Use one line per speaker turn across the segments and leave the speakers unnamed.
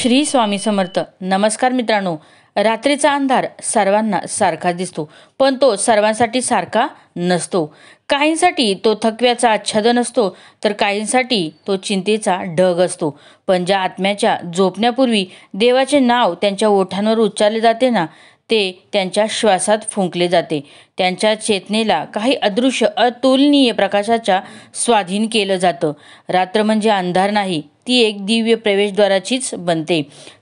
श्री स्वामी समर्थ. नमस्कार मित्रांनो. रात्रीचा अंधार सर्वांना सारखा दिसतो, पण तो सर्वांसाठी सारखा नसतो. काहींसाठी तो थकव्याचा आच्छादन असतो, तर काहींसाठी तो चिंतेचा ढग असतो. पण ज्या आत्म्याच्या झोपण्यापूर्वी देवाचे नाव त्यांच्या ओठांवर उच्चारले जाते ना, ते त्यांच्या श्वासात फुंकले जाते. त्यांच्या चेतनेला काही अदृश्य अतुलनीय प्रकाशाच्या स्वाधीन केलं जातं. रात्र म्हणजे अंधार नाही, ती एक दिव्य प्रवेशद्वाराचीच बनते.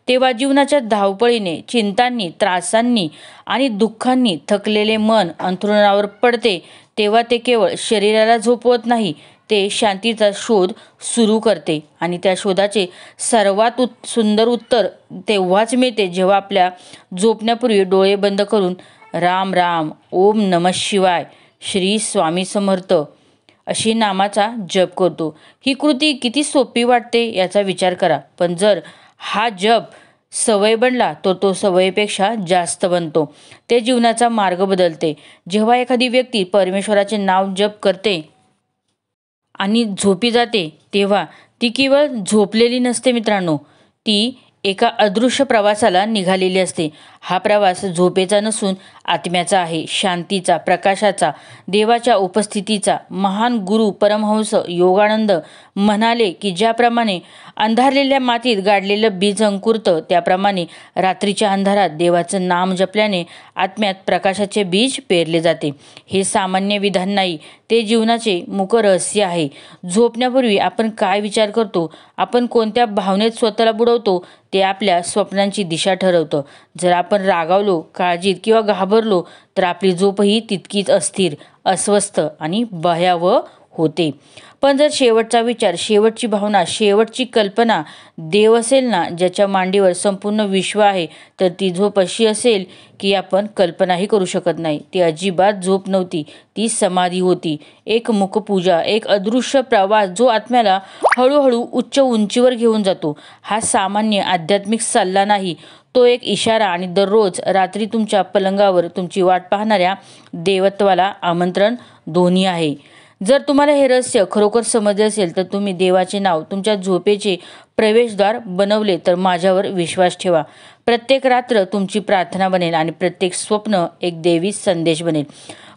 तेव्हा जीवनाच्या धावपळीने, चिंतांनी, त्रासांनी आणि दुःखांनी थकलेले मन अंथरुणावर पडते, तेव्हा ते केवळ शरीराला झोपवत नाही, ते शांतीचा शोध सुरू करते. आणि त्या शोधाचे सर्वात सुंदर उत्तर तेव्हाच मिळते जेव्हा आपल्या झोपण्यापूर्वी डोळे बंद करून राम राम, ओम नमः शिवाय, श्री स्वामी समर्थ अशी नामाचा जप करतो. ही कृती किती सोपी वाटते याचा विचार करा. पण जर हा जप सवय बनला तर तो सवयीपेक्षा जास्त बनतो. ते जीवनाचा मार्ग बदलते. जेव्हा एखादी व्यक्ती परमेश्वराचे नाव जप करते आणि झोपी जाते, तेव्हा ती केवळ झोपलेली नसते मित्रांनो, ती एका अदृश्य प्रवासाला निघालेली असते. हा प्रवास झोपेचा नसून आत्म्याचा आहे, शांतीचा, प्रकाशाचा, देवाच्या उपस्थितीचा. महान गुरु परमहंस योगानंद म्हणाले की ज्याप्रमाणे अंधारलेल्या मातीत गाडलेलं बीज अंकुरतं, त्याप्रमाणे रात्रीच्या अंधारात देवाचं नाम जपल्याने आत्म्यात प्रकाशाचे बीज पेरले जाते. हे सामान्य विधान नाही, ते जीवनाचे मुख रहस्य आहे. झोपण्यापूर्वी आपण काय विचार करतो, आपण कोणत्या भावनेत स्वतःला बुडवतो, ते आपल्या स्वप्नांची दिशा ठरवतं. जर आपण रागावलो, काळजीत किंवा घाबरलो, तर आपली झोपही तितकीच अस्थिर, अस्वस्थ आणि भयावह होते. पण जर शेवटचा विचार, शेवटची भावना, शेवटची कल्पना देव असेल ना, ज्याच्या मांडीवर संपूर्ण विश्व आहे, तर ती झोप अशी असेल की आपण कल्पनाही करू शकत नाही. ती अजिबात झोप नव्हती, ती समाधी होती, एक मुखपूजा, एक अदृश्य प्रवास जो आत्म्याला हळूहळू उच्च उंचीवर घेऊन जातो. हा सामान्य आध्यात्मिक सल्ला नाही, तो एक इशारा आणि दररोज रात्री तुमच्या पलंगावर तुमची वाट पाहणाऱ्या देवत्वाला आमंत्रण दोन्ही आहे. जर तुम्हाला हे रहस्य खरोखर समजले असेल, तर तुम्ही देवाचे नाव तुमच्या झोपेचे प्रवेशद्वार बनवले, तर माझ्यावर विश्वास ठेवा. प्रत्येक रात्र तुमची प्रार्थना बनेल आणि प्रत्येक स्वप्न एक देवी संदेश बनेल.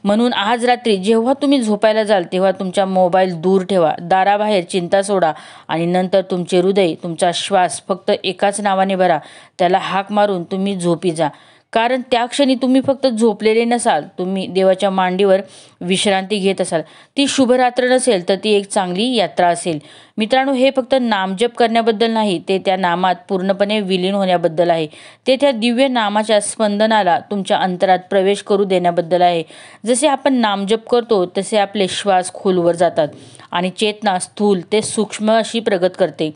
म्हणून आज रात्री जेव्हा तुम्ही झोपायला जाल, तेव्हा तुमचा मोबाईल दूर ठेवा, दाराबाहेर चिंता सोडा आणि नंतर तुमचे हृदय, तुमचा श्वास फक्त एकाच नावाने भरा. त्याला हाक मारून तुम्ही झोपी जा. कारण त्या क्षणी तुम्ही फक्त झोपलेले नसाल, तुम्ही देवाच्या मांडीवर विश्रांती घेत असाल. ती शुभरात्र नसेल, तर ती एक चांगली यात्रा असेल. मित्रांनो, हे फक्त नामजप करण्याबद्दल नाही, ते त्या नामात पूर्णपणे विलीन होण्याबद्दल आहे. ते त्या दिव्य नामाच्या स्पंदनाला तुमच्या अंतरात प्रवेश करू देण्याबद्दल आहे. जसे आपण नामजप करतो, तसे आपले श्वास खोलवर जातात आणि चेतना स्थूल ते सूक्ष्म अशी प्रगत करते.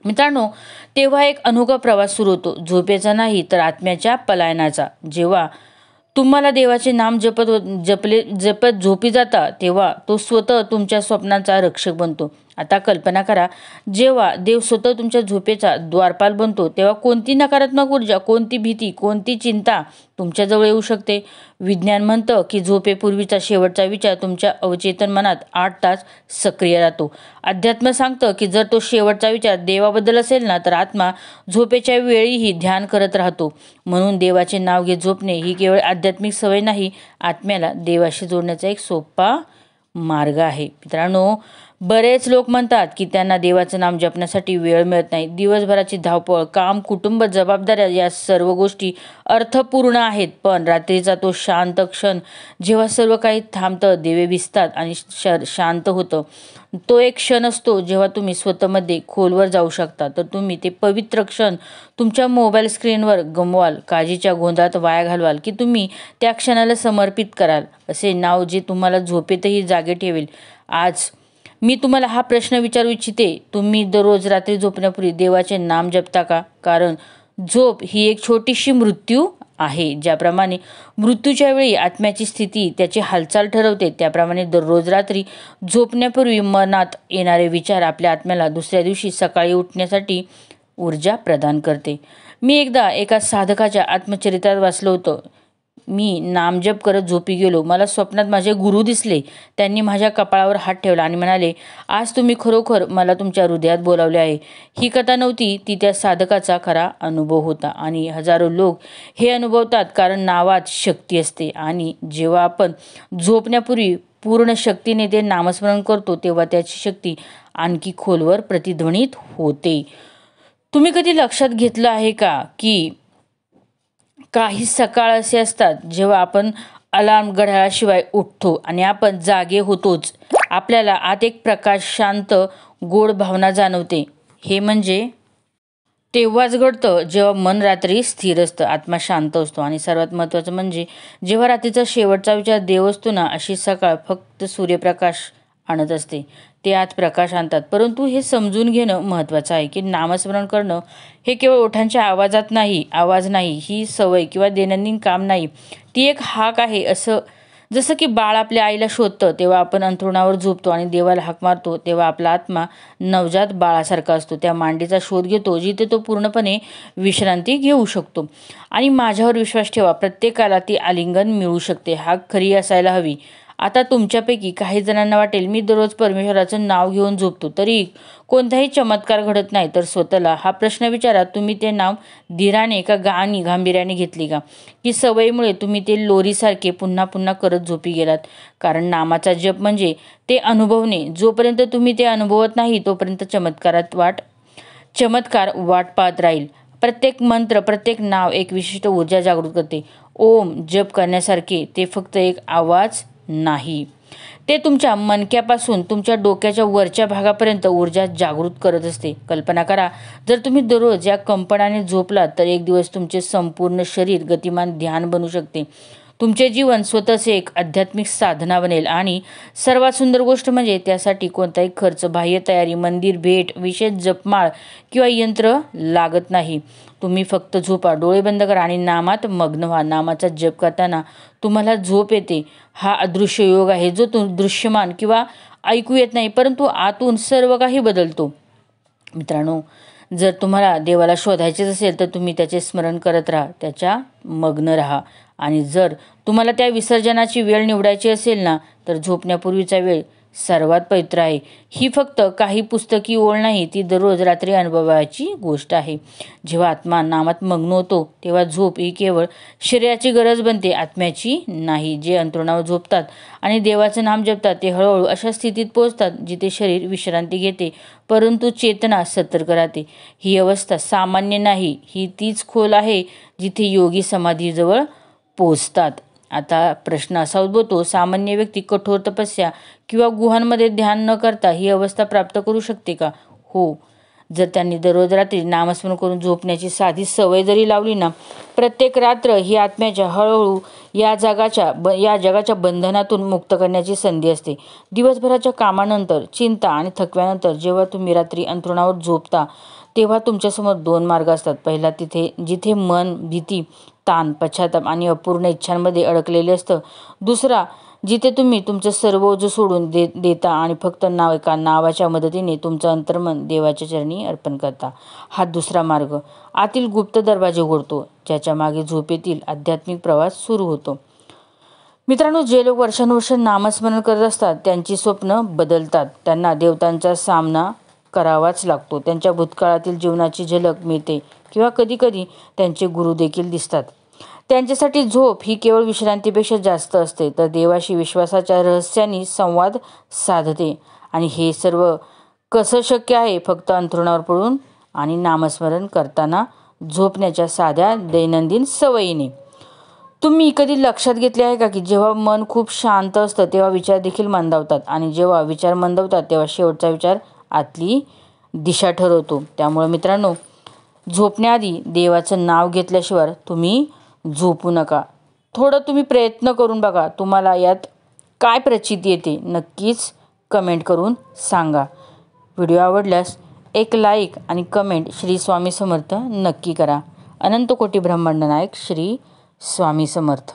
मित्रांनो, तेव्हा एक अनोखा प्रवास सुरू होतो, झोपेचा नाही तर आत्म्याच्या पलायनाचा. जेव्हा तुम्हाला देवाचे नाम जपत झोपी जाता, तेव्हा तो स्वतः तुमच्या स्वप्नांचा रक्षक बनतो. आता कल्पना करा, जेव्हा देव स्वतः तुमच्या झोपेचा द्वारपाल बनतो, तेव्हा कोणती नकारात्मक ऊर्जा, कोणती भीती, कोणती चिंता तुमच्याजवळ येऊ शकते. विज्ञान म्हणतं की झोपेपूर्वीचा शेवटचा विचार तुमच्या अवचेतन मनात 8 तास सक्रिय राहतो. अध्यात्म सांगतं की जर तो शेवटचा विचार देवाबद्दल असेल ना, तर आत्मा झोपेच्या वेळीही ध्यान करत राहतो. म्हणून देवाचे नाव घेत झोपणे ही केवळ आध्यात्मिक सवय नाही, आत्म्याला देवाशी जोडण्याचा एक सोपा मार्ग आहे. मित्रांनो, बरेच लोक म्हणतात की त्यांना देवाचं नाम जपण्यासाठी वेळ मिळत नाही. दिवसभराची धावपळ, काम, कुटुंब, जबाबदाऱ्या या सर्व गोष्टी अर्थपूर्ण आहेत. पण रात्रीचा तो शांत क्षण, जेव्हा सर्व काही थांबतं, दिवे विझतात आणि शांत होतं, तो एक क्षण असतो जेव्हा तुम्ही स्वतःमध्ये खोलवर जाऊ शकता. तर तुम्ही ते पवित्र क्षण तुमच्या मोबाईल स्क्रीनवर गमवाल, काळजीच्या गोंधळात वाया घालवाल, की तुम्ही त्या क्षणाला समर्पित कराल असे नाव जे तुम्हाला झोपेतही जागे ठेवेल. आज मी तुम्हाला हा प्रश्न विचारू इच्छिते, तुम्ही दररोज रात्री झोपण्यापूर्वी देवाचे नाम जपता का? कारण झोप ही एक छोटीशी मृत्यू आहे. ज्याप्रमाणे मृत्यूच्या वेळी आत्म्याची स्थिती त्याची हालचाल ठरवते, त्याप्रमाणे दररोज रात्री झोपण्यापूर्वी मनात येणारे विचार आपल्या आत्म्याला दुसऱ्या दिवशी सकाळी उठण्यासाठी ऊर्जा प्रदान करते. मी एकदा एका साधकाच्या आत्मचरित्रात वाचलं होतं. मी नामजप करत झोपी गेलो. मला स्वप्नात माझे गुरु दिसले. त्यांनी माझ्या कपाळावर हात ठेवला आणि म्हणाले, आज तुम्ही खरोखर मला तुमच्या हृदयात बोलावले आहे. ही कथा नव्हती, ती त्या साधकाचा खरा अनुभव होता. आणि हजारो लोक हे अनुभवतात कारण नावात शक्ती असते. आणि जेव्हा आपण झोपण्यापूर्वी पूर्ण शक्तीने ते नामस्मरण करतो तेव्हा त्याची शक्ती आणखी खोलवर प्रतिध्वनित होते. तुम्ही कधी लक्षात घेतलं आहे का की काही सकाळ असे असतात जेव्हा आपण अलार्म घड्याळाशिवाय उठतो आणि आपण जागे होतोच. आपल्याला आत एक प्रकाश, शांत, गोड भावना जाणवते. हे म्हणजे तेव्हाच घडतं जेव्हा मन रात्री स्थिर असतं, आत्मा शांत असतो. आणि सर्वात महत्त्वाचं म्हणजे जेव्हा रात्रीचा शेवटचा विचार देव असतो ना, अशी सकाळ फक्त सूर्यप्रकाश आणत असते. ते आत प्रकाश आणतात. परंतु हे समजून घेणं महत्त्वाचं आहे की नामस्मरण करणं हे केवळ ओठांच्या आवाज नाही, ही सवय किंवा दैनंदिन काम नाही. ती एक हाक आहे. जसं की बाळ आपल्या आईला शोधतं तेव्हा आपण अंथरुणावर झोपतो आणि देवाला हाक मारतो तेव्हा आपला आत्मा नवजात बाळासारखा असतो. त्या मांडीचा शोध घेतो जिथे तो पूर्णपणे विश्रांती घेऊ शकतो. आणि माझ्यावर विश्वास ठेवा, प्रत्येकाला ती आलिंगन मिळू शकते. हाक खरी असायला हवी. आता तुमच्यापैकी काही जणांना वाटेल, मी दररोज परमेश्वराचं नाव घेऊन झोपतो तरी कोणताही चमत्कार घडत नाही. तर स्वतःला हा प्रश्न विचारा, तुम्ही ते नाव धीराने का गांभीर्याने घेतली का? की सवयीमुळे तुम्ही ते लोरीसारखे पुन्हा पुन्हा करत झोपी गेलात? कारण नामाचा जप म्हणजे ते अनुभवणे. जोपर्यंत तुम्ही ते अनुभवत नाही तोपर्यंत चमत्कार वाट पाहत राहील. प्रत्येक मंत्र, प्रत्येक नाव एक विशिष्ट ऊर्जा जागृत करते. ओम जप करण्यासारखे ते फक्त एक आवाज नाही, ते तुमच्या मणक्यापासून तुमच्या डोक्याच्या वरच्या भागापर्यंत ऊर्जा जागृत करत असते. कल्पना करा, जर तुम्ही दररोज या कंपनाने झोपलात तर एक दिवस तुमचे संपूर्ण शरीर गतिमान ध्यान बनू शकते. तुमचे जीवन स्वतःचे एक आध्यात्मिक साधना बनेल. आणि सर्वात सुंदर गोष्ट म्हणजे त्यासाठी कोणताही खर्च, बाह्य तयारी, मंदिर भेट, विशेष जपमाळ किंवा यंत्र लागत नाही. तुम्ही फक्त झोपा, डोळे बंद करा आणि नामात मग्न व्हा. नामाचा जप करताना तुम्हाला झोप येते. हा अदृश्य योग आहे जो दृश्यमान किंवा ऐकू येत नाही, परंतु आतून सर्व काही बदलतो. मित्रांनो, जर तुम्हाला देवाला शोधायचेच असेल तर तुम्ही त्याचे स्मरण करत राहा, त्याच्या मग्न राहा. आणि जर तुम्हाला त्या विसर्जनाची वेळ निवडायची असेल ना, तर झोपण्यापूर्वीचा वेळ सर्वात पवित्र आहे. ही फक्त काही पुस्तकी ओळ नाही, ती दररोज रात्री अनुभवाची गोष्ट आहे. जेव्हा आत्मा नामात मग्न होतो तेव्हा झोप ही केवळ शरीराची गरज बनते, आत्म्याची नाही. जे अंथरुणावर झोपतात आणि देवाचं नाम जपतात ते हळूहळू अशा स्थितीत पोहोचतात जिथे शरीर विश्रांती घेते परंतु चेतना सतर्क राहते. ही अवस्था सामान्य नाही, ही तीच खोल आहे जिथे योगी समाधीजवळ पोचतात. आता प्रश्न असा उद्भवतो, सामान्य व्यक्ती कठोर तपस्या किंवा गुहांमध्ये ध्यान न करता ही अवस्था प्राप्त करू शकते का? हो, जर त्यांनी दररोज रात्री नामस्मरण करून झोपण्याची साधी सवय जरी लावली ना. प्रत्येक रात्र ही आत्म्याच्या हळूहळू या जगाच्या बंधनातून मुक्त करण्याची संधी असते. दिवसभराच्या कामानंतर, चिंता आणि थकव्यानंतर जेव्हा तुम्ही रात्री अंथरुणावर झोपता तेव्हा तुमच्यासमोर दोन मार्ग असतात. पहिला जिथे मन भीती, ताण, पश्चाताप आणि अपूर्ण इच्छांमध्ये अडकलेले असतं. दुसरा जिथे तुम्ही तुमचं सर्व ओझं सोडून देता आणि फक्त एका नावाच्या मदतीने तुमचं अंतर्मन देवाच्या चरणी अर्पण करता. हा दुसरा मार्ग आतील गुप्त दरवाजे उघडतो, ज्याच्या मागे झोपेतील आध्यात्मिक प्रवास सुरू होतो. मित्रांनो, जे लोक वर्षानुवर्ष नामस्मरण करत असतात त्यांची स्वप्न बदलतात. त्यांना देवतांचा सामना करावाच लागतो. त्यांच्या भूतकाळातील जीवनाची झलक मिळते किंवा कधीकधी त्यांचे गुरु देखील दिसतात. त्यांच्यासाठी झोप ही केवळ विश्रांतीपेक्षा जास्त असते, तर देवाशी विश्वासाच्या रहस्यांनी संवाद साधते. आणि हे सर्व कसं शक्य आहे? फक्त अंथरुणावर पडून आणि नामस्मरण करताना, झोपण्याच्या साध्या दैनंदिन सवयीने. तुम्ही कधी लक्षात घेतले आहे का की जेव्हा मन खूप शांत असतं तेव्हा विचार देखील मंदावतात, आणि जेव्हा विचार मंदावतात तेव्हा शेवटचा विचार आतली दिशा ठरवतो. त्यामुळे मित्रांनो, झोपण्याआधी देवाचं नाव घेतल्याशिवाय तुम्ही झोपू नका. थोडं तुम्ही प्रयत्न करून बघा, तुम्हाला यात काय प्रचिती येते नक्कीच कमेंट करून सांगा. व्हिडिओ आवडल्यास एक लाईक आणि कमेंट श्री स्वामी समर्थ नक्की करा. अनंत कोटी ब्रह्मांड नायक श्री स्वामी समर्थ.